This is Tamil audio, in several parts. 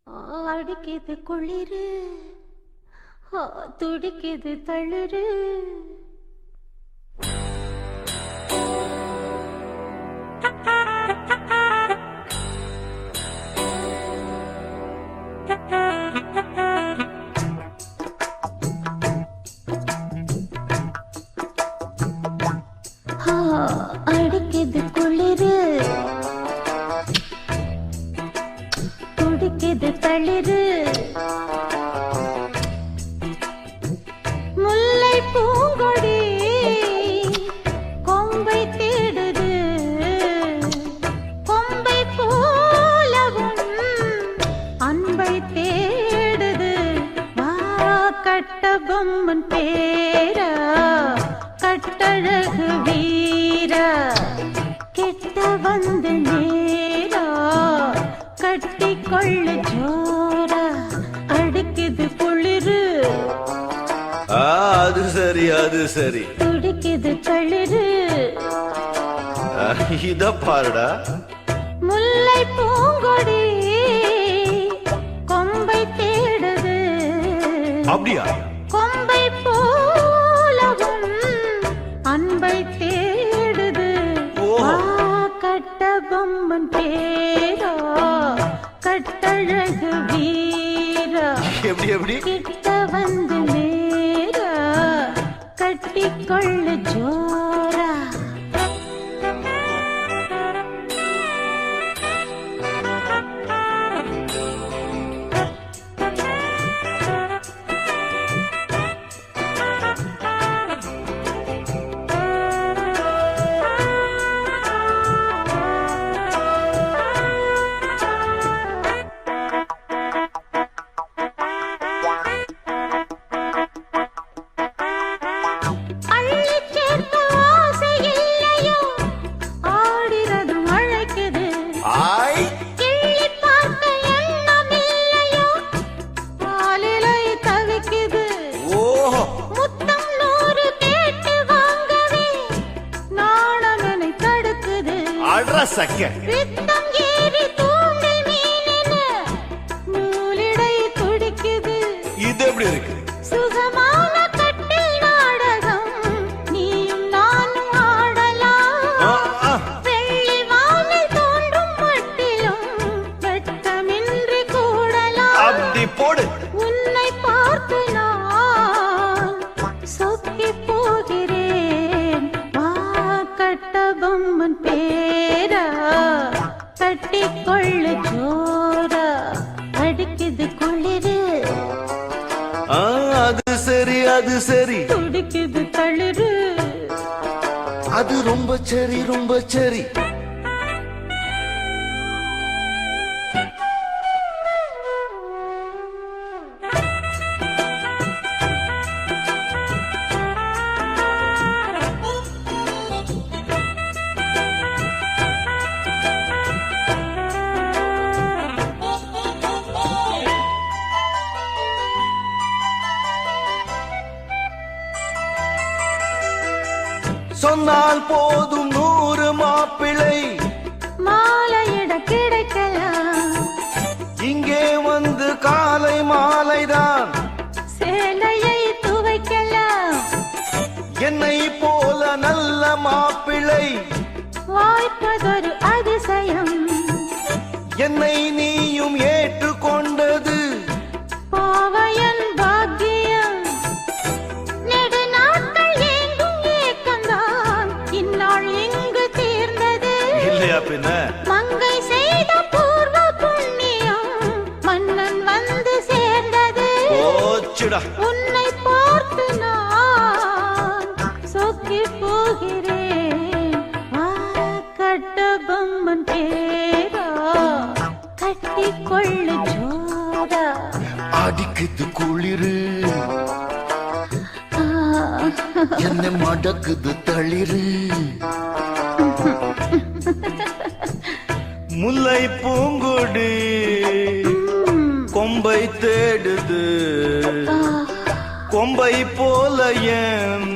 அடிக்குது குளிரு, துடிக்குது தளிரு. அடிக்குது குளிரு, துடிக்குது தளிரு. முல்லை பூங்கொடி கொம்பை தேடுது, கொம்பை போலவும் அன்பை தேடுது. வா கட்ட பொம்மன் பேரா, கட்டழகு வீரா, கிட்ட வந்து நேரா, கட்டி கொள்ள ஜோரா. அடிக்குது குளிரு, அது சரி அது சரி. துடிக்குது தளிரு. இத பாருடா. முல்லை பூங்கொடி கொம்பை தேடுது, அப்படியா? கொம்பை போலவும் அன்பை தேடுது. கட்ட பொம்மன் பேரா, கட்டழகு வீரா, எப்படி எப்படி? கிட்ட வந்து நேரா, கட்டிக்கொள்ள ஜோரா. ரத்தம் ஏறி தூண்டில் மீனென நூலிடை துடிக்குது. இது எப்படி இருக்கு? சுகமான கட்டில் நாடகம் நீயும் நானும் ஆடலாம். வெள்ளி வானில் தோன்றும் மட்டிலும் வெட்டமின்றி கூடலாம். அப்படி போடு. உன்னை பார்த்து நான் சொக்கி போகிறேன். வா கட்ட பொம்மன் பேரா, கட்டிக்கொள்ள ஜோரா. அடிக்குது குளிரு, அது சரி அது சரி. துடிக்குது தளிரு, அது ரொம்ப சரி ரொம்ப சரி. சொன்னால் போதும் 100 மாப்பிள்ளை மாலையிட கிடைக்கலாம். இங்கே வந்து காலை மாலைதான் சேலையை துவைக்கலாம். என்னை போல நல்ல மாப்பிள்ளை வாய்ப்பதொரு அதிசயம். என்னை நீயும் ஏற்றுக்கொண்டது பாவையன் பாக்கியம். நெடுநாட்கள் ஏங்கும் ஏக்கம்தான் இந்நாள் இங்கு தீர்ந்தது. இல்லையா பின்ன? மங்கை செய்த பூர்வ புண்ணியம் மன்னன் வந்து சேர்ந்தது. ஓச்சுடா. உன்னை பார்த்து நான் சொக்கி போகிறேன். கட்ட பொம்மன் பேரா, கட்டிக்கொள்ள ஜோரா. அடிக்குது குளிரு, என்ன மடக்குது தளிரு. முல்லை பூங்கொடி கொம்பை தேடுது, கொம்பை போல என்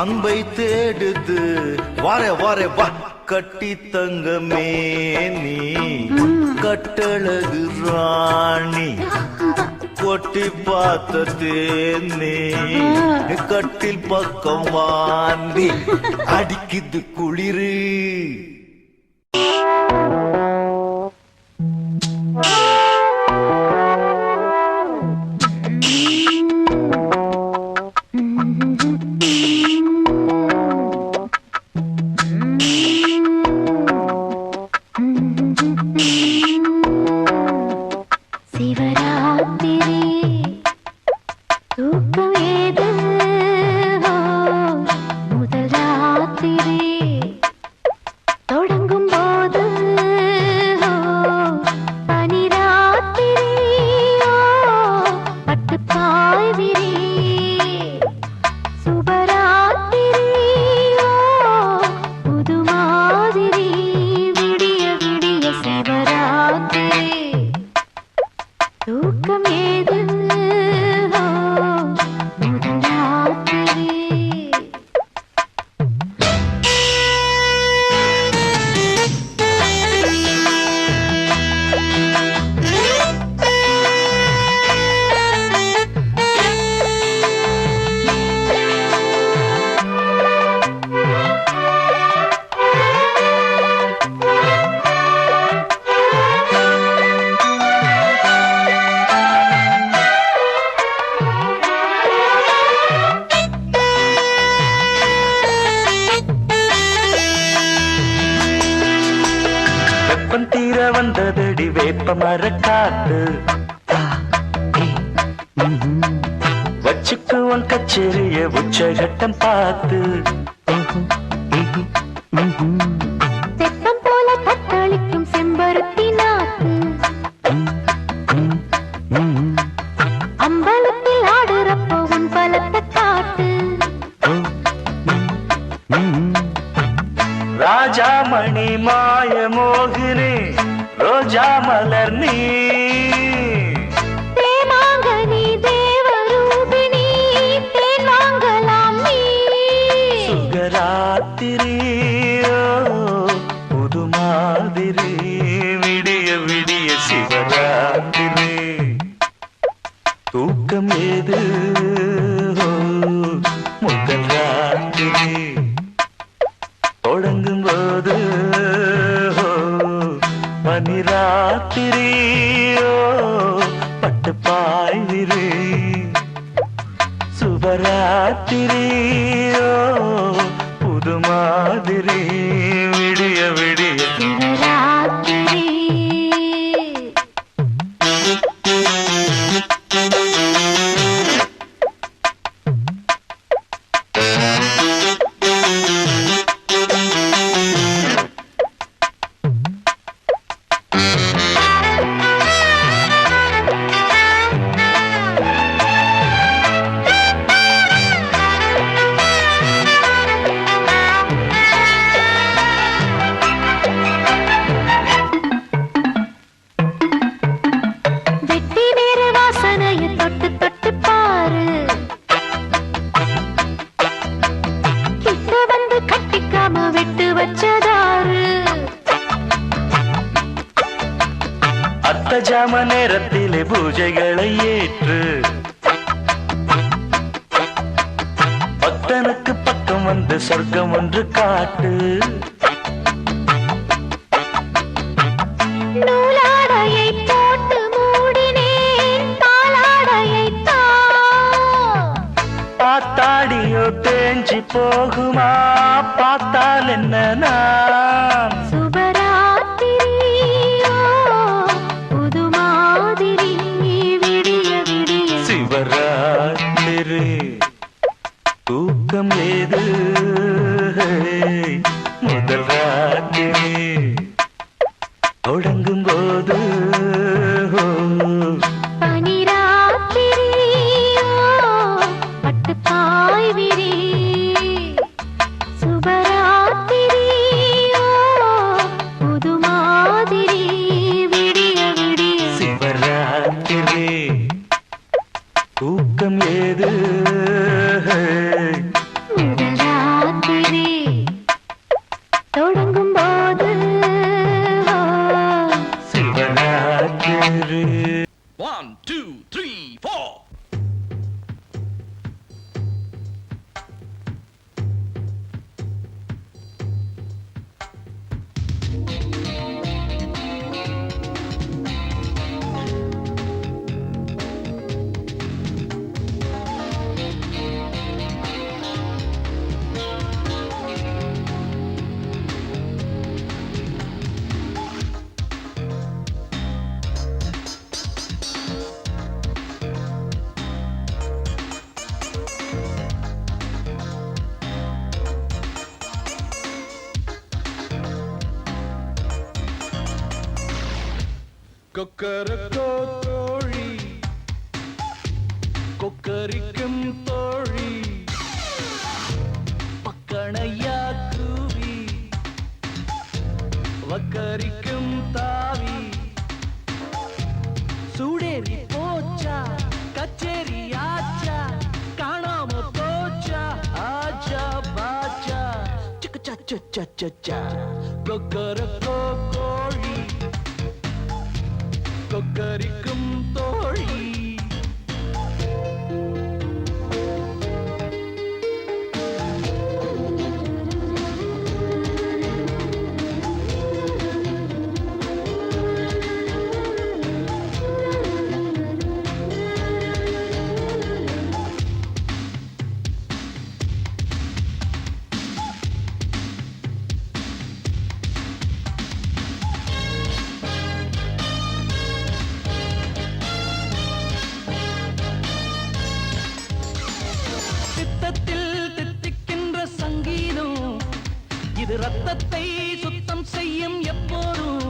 அன்பை தேடுது. வாரே வாரே வா கட்டி தங்கமே நீ கட்டழகு ராணி கொட்டி பார்த்த தேனே கட்டில் பக்கம் வாந்தி அடிக்குது குளிரு வந்ததடி வேப்ப மரக்காத்து வச்சுக்குவன் கச்சேரிய உச்சகட்டம் பார்த்து தெப்பம் போல கத்தளிக்கும் செம்பருத்தி நாத்து அம்பலத்தில் ஆடுறப்போ உன் பலத்தை காட்டு ராஜாமணி மாய மோகினி ரோஜா மலர் நீ தேமாங்கனி தேவரூபிணி தேன் வாங்கலாம் நீ சுகராத்திரியோ புது மாதிரி விடிய விடிய சிவராத்திரி தூக்கம் ஏது முதல் ராத்திரி தொடங்கும் போது பனிராத்திரியோ பட்டு பாய்விரு சுபராத்திரியோ புது மாதிரி விடிய விடிய சிவராத்திரி அர்த்தஜாம நேரத்திலே பூஜைகளை ஏற்று பக்தனுக்கு பக்கம் வந்து சொர்க்கம் ஒன்று காட்டு நூலாடையை போட்டு மூடினேன் தாளாடையை பார்த்தாடியோ தேஞ்சி போகுமா பார்த்தால் என்ன நான் சுபராத்திரியோ புது மாதிரி விடிய விடிய சிவராத்திரி தூக்கம் ஏது முதல் ராத்திரி தொடங்கும் போது பனிராத்திரியோ பட்டு பாய் விரி சுபராத்திரியோ ராத்திரி. 1, 2, 3, 4. கொக்கரக்கோ தோழி கொக்கரிக்கும் தோழி பக்கணையா கூவி வக்கரிக்கும் தாவி சூடேறி போச்சா கச்சேரி ஆச்சா காணாம போச்சா ஆச்சா பாச்சா சச்சா சச்சா சச்சா கொக்கரக்கோ கோழி கொக்கரிக்கும் தோழி. இது ரத்தத்தை சுத்தம் செய்யும் எப்போதும்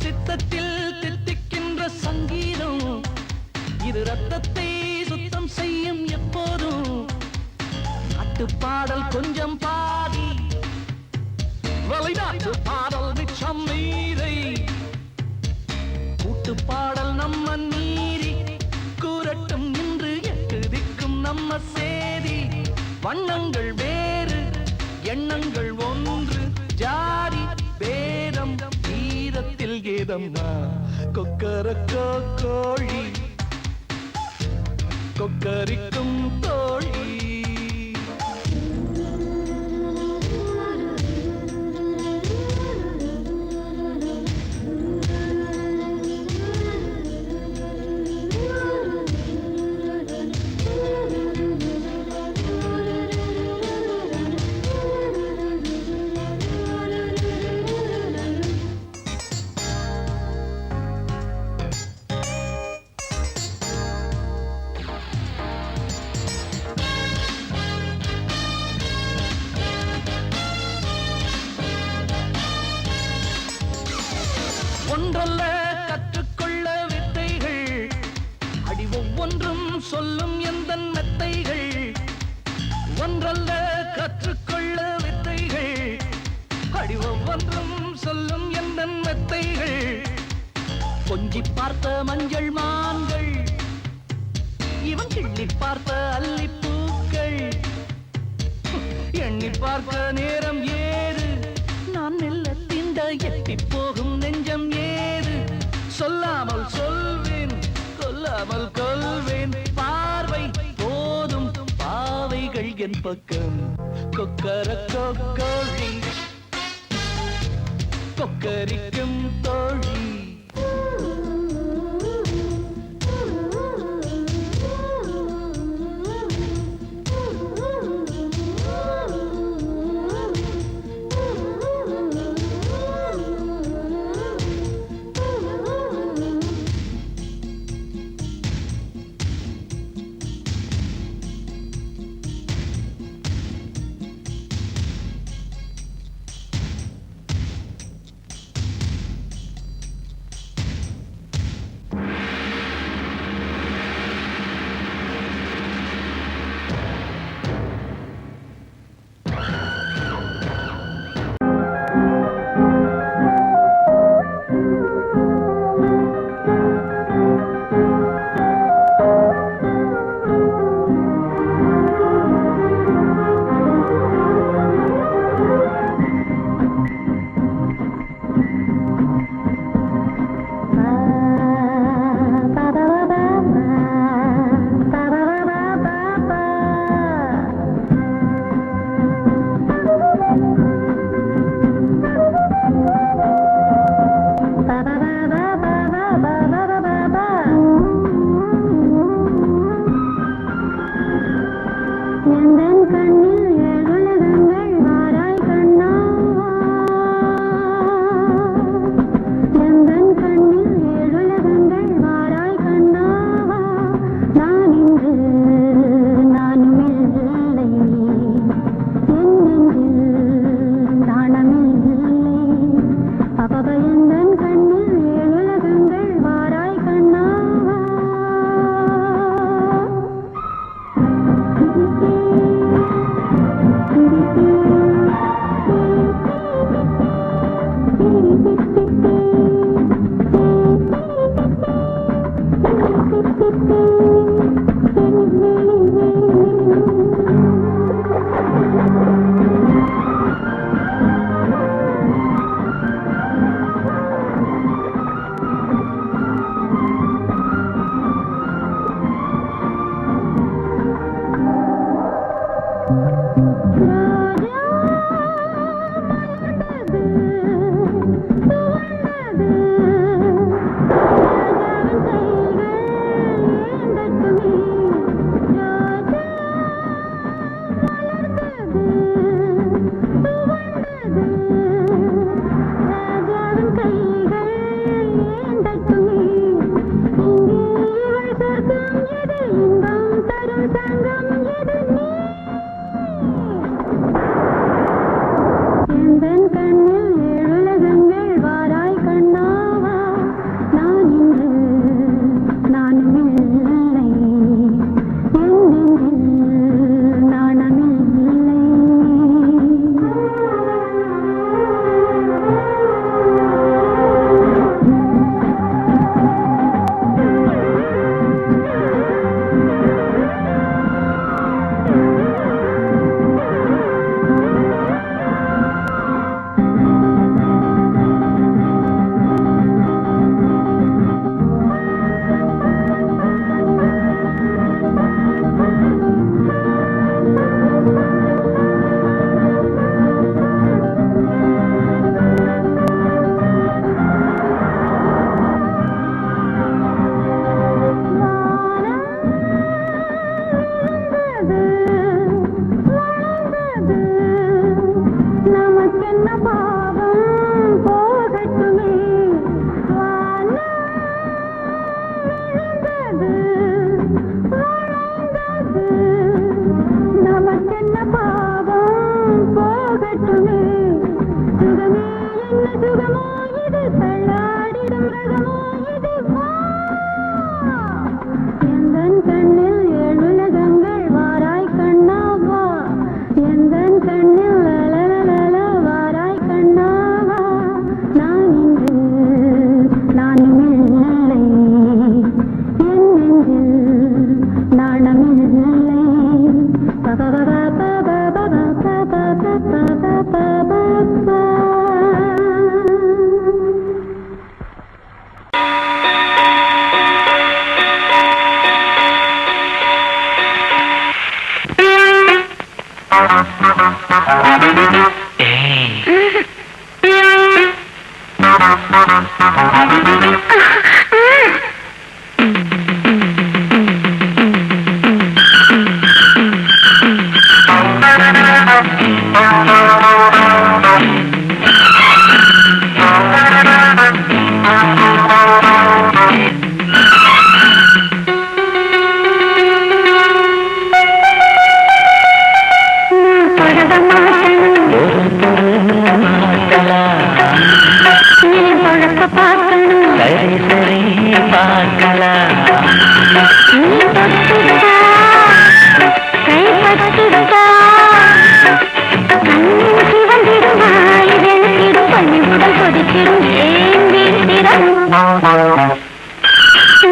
சித்தத்தில் தித்திக்கின்ற சங்கீதம் இது ரத்தத்தை சுத்தம் செய்யும் எப்போதும் நாட்டு பாடல் கொஞ்சம் பாதி வெளிநாட்டு பாடல் மிச்சம் மீதை கூட்டு பாடல் நம்ம நீரி கூறட்டும் இன்று எட்டு திக்கும் நம்ம சேதி வண்ணங்கள் வேறு எண்ணங்கள் ஒன்று ஜாதி பேதம் கீதத்தில் கீதம்மா கொக்கரக்கோ கோழி கொக்கரிக்கும் தோழி. ஒன்றல்ல கற்றுக்கொள்ள வித்தைகள் அடி ஒவ்வொன்றும் சொல்லும் எந்த மெத்தைகள் ஒன்றல்ல கற்றுக்கொள்ள வித்தைகள் அடி ஒவ்வொன்றும் சொல்லும் எந்த மெத்தைகள் கொஞ்சி பார்த்த மஞ்சள் மான்கள் இவன் கிள்ளி பார்த்த அல்லிப்பூக்கள் எண்ணி பார்க்க நேரம் ஏறு நான் மெல்ல திண்ட எட்டி போகும் நெஞ்சம் ஏறு சொல்லாமல் சொல்வேன் கொல்லாமல் கொள்வேன் பார்வை போதும் பாவைகள் என் பக்கம் கொக்கரக்கோ கோழி கொக்கரிக்கும் தோழி.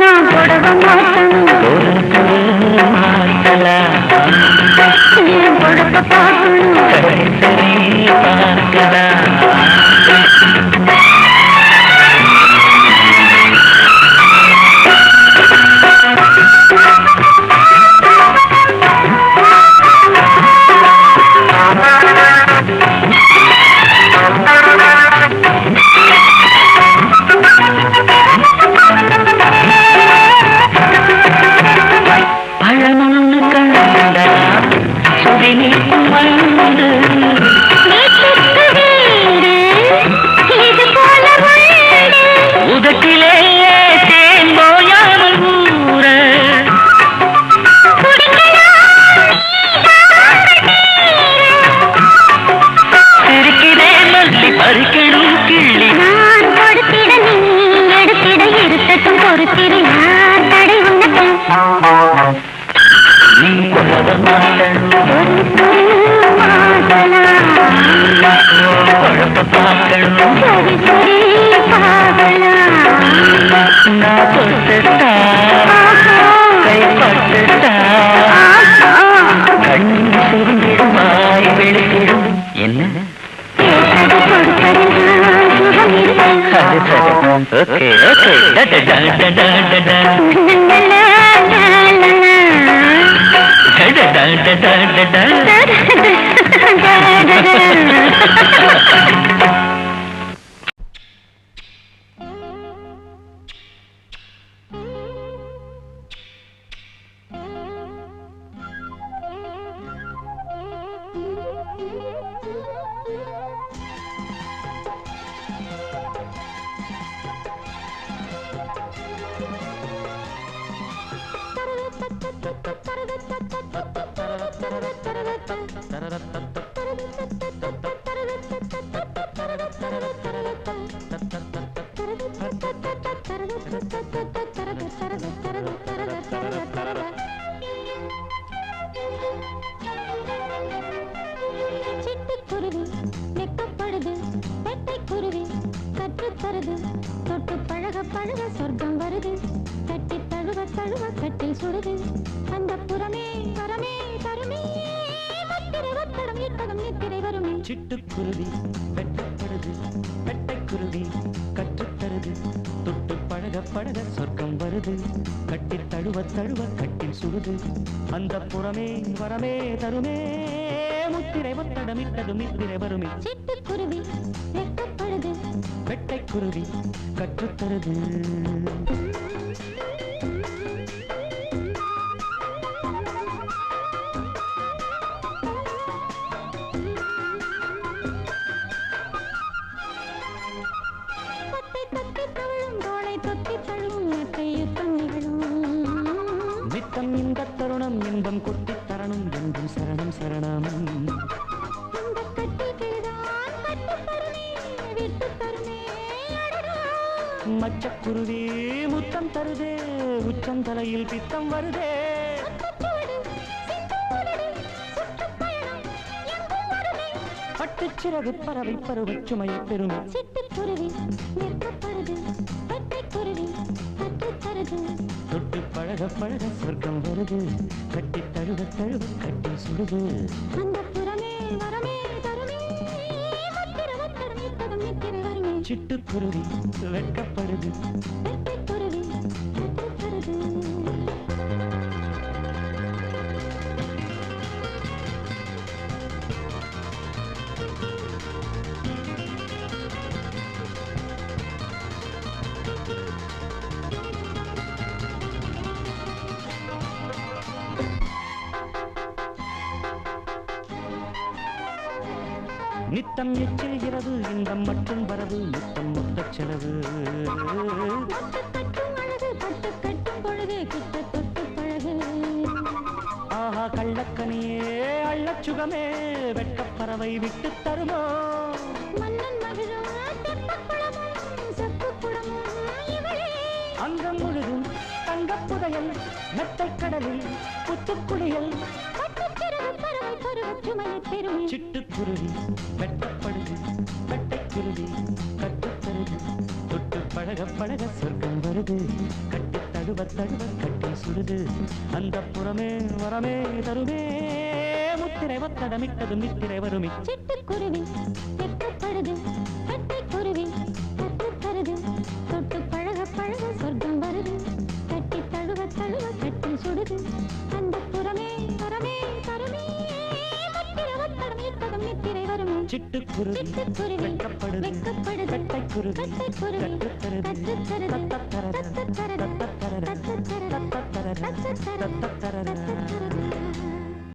நான் போடவ மாட்டேன் பொழப்ப பார்க்கணும் சிட்டுக்குருவி வெட்டப்படுது வெட்டைக்குருவி கற்றுத்தருது தொட்டு பழக பழக சொர்க்கம் வருது கட்டி தழுவ தழுவ கட்டில் சுடுது அந்த புறமே வரமே தருமே முத்திரை ஒத்தடமிட்டது நித்திரை வருமே சிட்டுக்குருவி வெட்டப்படுது வெட்டைக்குருவி கற்றுத்தருது நித்தம் இந்த தருணம் இன்பம் கொட்டி தரணும் என்றும் சரணம் சரணம் மச்சக்குருவி முத்தம் தருதே உச்சந்தலையில் பித்தம் வருதே பட்டுச்சிறகு பறவை பருவச் சுமையை பெறுமே சிட்டுக்குருவி வெட்டப்படுது வெட்டைக்குருவி கற்றுத்தருது தொட்டு பழக பழக சொர்க்கம் வருது கட்டி தழுவ தழுவ கட்டி சுடுது அந்த புறமே வரமே தருமே முத்திரை ஒத்தடம் இட்டதும் நித்திரை வருமே சிட்டுக்குருவி வெட்கப்படுது வெட்டைக்குருவி கற்றுத்தருது நித்தம் எச்சரிகிறது இன்பம் மட்டும் வரவு நித்தம் மொத்த செலவு ஆஹா கள்ளக்கனியே அள்ளச்சுகமே வெட்டப்பறவை விட்டு தருமோ அங்கம் முழுதும் தங்கப் புதையல் மெத்தைக் கடலில் புத்துக்குளியல் சிட்டுக்குருவி வெட்டப்படுது வெட்டைக்குருவி கற்றுத்தருது தொட்டு பழக பழக சொர்க்கம் வருது கட்டித்தழுவ தழுவ தழுவ கட்டி சுடுது அந்த புறமே வரமே தருமே முத்திரை ஒத்தடமிட்டதும் நித்திரை வருமே சிட்டுக்குருவி வெட்கப்படுது கட்டிக்குருவி கற்றுத்தருது தொட்டு பழக பழக சொர்க்கம் வருது கட்டி தழுவ தழுவ கட்டி சுடுது அந்த புறமே வரமே தருமே முத்திரை ஒத்தடம் இட்டதும் நித்திரை வருமே சிட்டுக்குருவி வெட்கப்படுது கட்டைக்குருவி கற்றுத்தருது கற்றுத்தருது